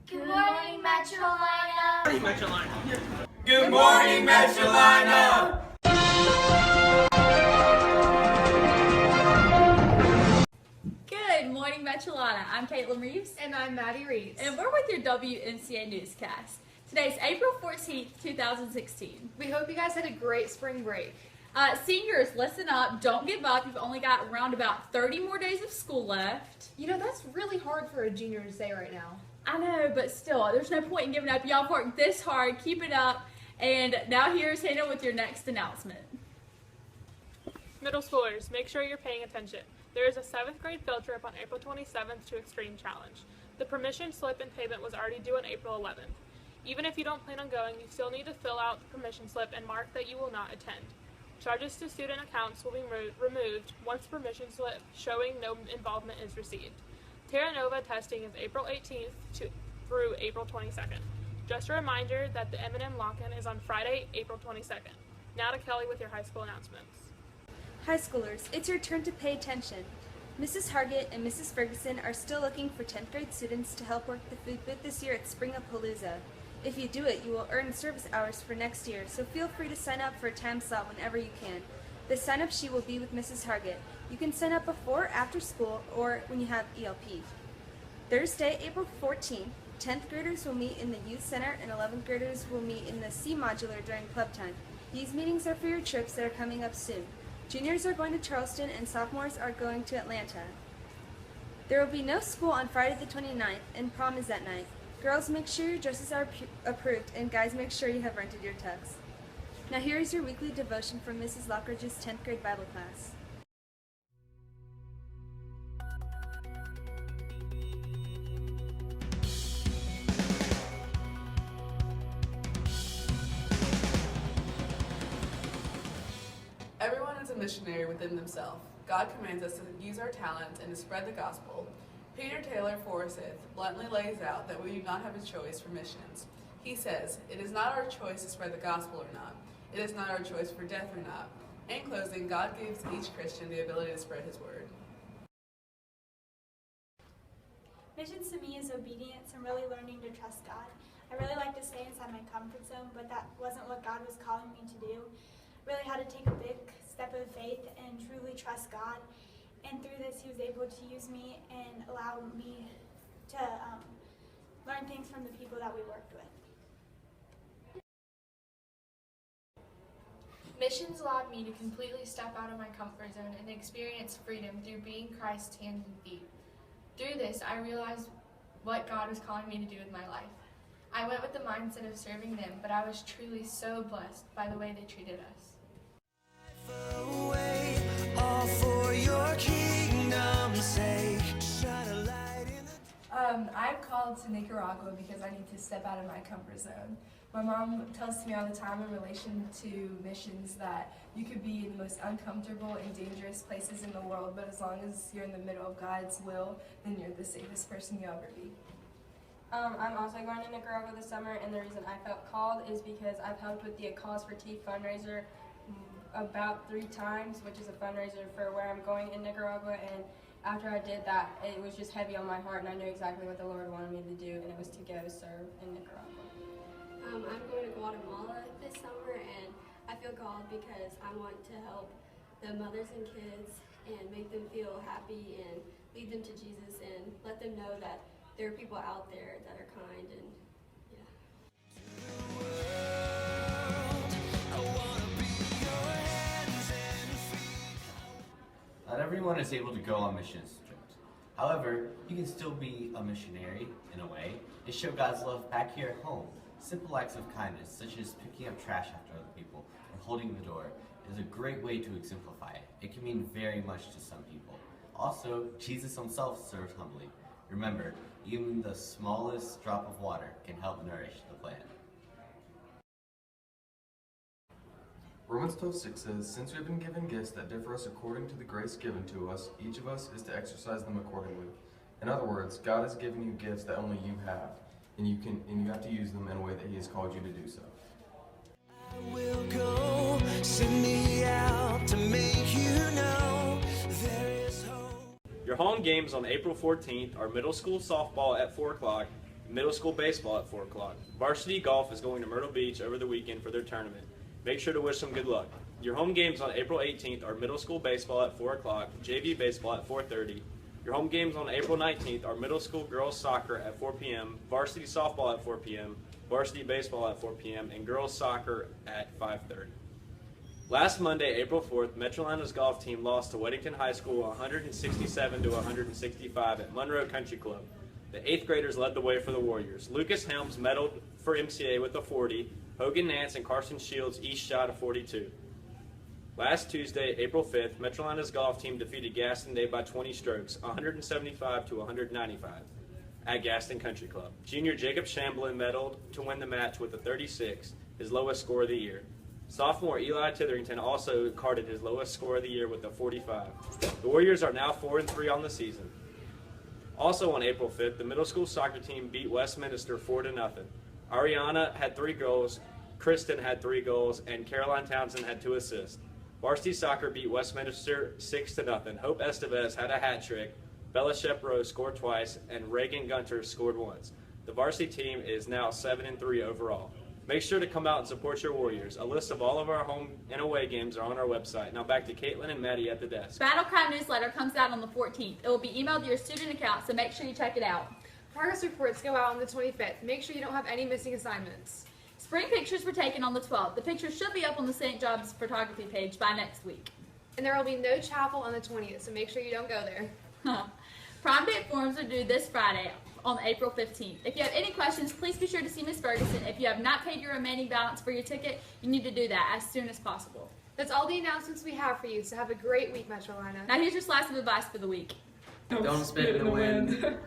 Good morning, Metrolina. Good morning, Metrolina. Good morning, Metrolina. Good morning, Metrolina. I'm Caitlin Reeves. And I'm Maddie Reeves. And we're with your WMCA newscast. Today's April 14th, 2016. We hope you guys had a great spring break. Seniors, listen up. Don't give up. You've only got around about 30 more days of school left. You know, that's really hard for a junior to say right now. I know, but still, there's no point in giving up. Y'all worked this hard. Keep it up. And now here's Hannah with your next announcement. Middle schoolers, make sure you're paying attention. There is a 7th grade field trip on April 27th to Extreme Challenge. The permission slip and payment was already due on April 11th. Even if you don't plan on going, you still need to fill out the permission slip and mark that you will not attend. Charges to student accounts will be removed once the permission slip showing no involvement is received. Terra Nova testing is April 18th through April 22nd. Just a reminder that the M&M lock-in is on Friday, April 22nd. Now to Kelly with your high school announcements. High schoolers, it's your turn to pay attention. Mrs. Hargett and Mrs. Ferguson are still looking for 10th grade students to help work the food booth this year at Spring-A-Palooza. If you do it, you will earn service hours for next year, so feel free to sign up for a time slot whenever you can. The sign-up sheet will be with Mrs. Hargett. You can sign up before, after school, or when you have ELP. Thursday, April 14th, 10th graders will meet in the Youth Center and 11th graders will meet in the C Modular during club time. These meetings are for your trips that are coming up soon. Juniors are going to Charleston and sophomores are going to Atlanta. There will be no school on Friday the 29th and prom is that night. Girls, make sure your dresses are approved and guys, make sure you have rented your tux. Now here is your weekly devotion from Mrs. Lockridge's 10th grade Bible class. Everyone is a missionary within themselves. God commands us to use our talents and to spread the gospel. Peter Taylor Forsyth bluntly lays out that we do not have a choice for missions. He says, "It is not our choice to spread the gospel or not. It is not our choice for death or not." In closing, God gives each Christian the ability to spread his word. Missions to me is obedience and really learning to trust God. I really like to stay inside my comfort zone, but that wasn't what God was calling me to do. Really had to take a big step of faith and truly trust God. And through this, he was able to use me and allow me to learn things from the people that we worked with. Missions allowed me to completely step out of my comfort zone and experience freedom through being Christ's hands and feet. Through this, I realized what God was calling me to do with my life. I went with the mindset of serving them, but I was truly so blessed by the way they treated us. I'm called to Nicaragua because I need to step out of my comfort zone. My mom tells me all the time in relation to missions that you could be in the most uncomfortable and dangerous places in the world, but as long as you're in the middle of God's will, then you're the safest person you'll ever be. I'm also going to Nicaragua this summer, and the reason I felt called is because I've helped with the A Cause for Tea fundraiser about 3 times, which is a fundraiser for where I'm going in Nicaragua, and after I did that, it was just heavy on my heart, and I knew exactly what the Lord wanted me to do, and it was to go serve in Nicaragua. I'm going to Guatemala this summer, and I feel called because I want to help the mothers and kids and make them feel happy and lead them to Jesus and let them know that there are people out there that are kind and Not everyone is able to go on missions trips. However, you can still be a missionary, in a way, and show God's love back here at home. Simple acts of kindness, such as picking up trash after other people or holding the door, is a great way to exemplify it. It can mean very much to some people. Also, Jesus himself served humbly. Remember, even the smallest drop of water can help nourish the plant. Romans 12:6 says, "Since we have been given gifts that differ us according to the grace given to us, each of us is to exercise them accordingly." In other words, God has given you gifts that only you have, and you have to use them in a way that He has called you to do so. I will go, send me out to make you know there is hope. Your home games on April 14th are middle school softball at 4 o'clock, middle school baseball at 4 o'clock. Varsity golf is going to Myrtle Beach over the weekend for their tournament. Make sure to wish them good luck. Your home games on April 18th are middle school baseball at 4 o'clock, JV baseball at 4:30. Your home games on April 19th are middle school girls soccer at 4 p.m., varsity softball at 4 p.m., varsity baseball at 4 p.m., and girls soccer at 5:30. Last Monday, April 4th, Metrolina's golf team lost to Weddington High School 167 to 165 at Monroe Country Club. The 8th graders led the way for the Warriors. Lucas Helms medaled for MCA with a 40. Hogan Nance and Carson Shields each shot a 42. Last Tuesday, April 5th, Metrolina's golf team defeated Gaston Day by 20 strokes, 175 to 195, at Gaston Country Club. Junior Jacob Shamblin medaled to win the match with a 36, his lowest score of the year. Sophomore Eli Titherington also carded his lowest score of the year with a 45. The Warriors are now 4-3 on the season. Also on April 5th, the middle school soccer team beat Westminster 4-0. Ariana had 3 goals, Kristen had 3 goals, and Caroline Townsend had 2 assists. Varsity soccer beat Westminster 6-0. Hope Estevez had a hat trick, Bella Shepro scored twice, and Reagan Gunter scored once. The varsity team is now 7-3 overall. Make sure to come out and support your Warriors. A list of all of our home and away games are on our website. Now back to Caitlin and Maddie at the desk. Battle Cry newsletter comes out on the 14th. It will be emailed to your student account, so make sure you check it out. Progress reports go out on the 25th. Make sure you don't have any missing assignments. Spring pictures were taken on the 12th. The pictures should be up on the St. Jobs photography page by next week. And there will be no chapel on the 20th, so make sure you don't go there. Prom date forms are due this Friday on April 15th. If you have any questions, please be sure to see Ms. Ferguson. If you have not paid your remaining balance for your ticket, you need to do that as soon as possible. That's all the announcements we have for you, so have a great week, Metrolina. Now here's your slice of advice for the week. Don't spit in the wind.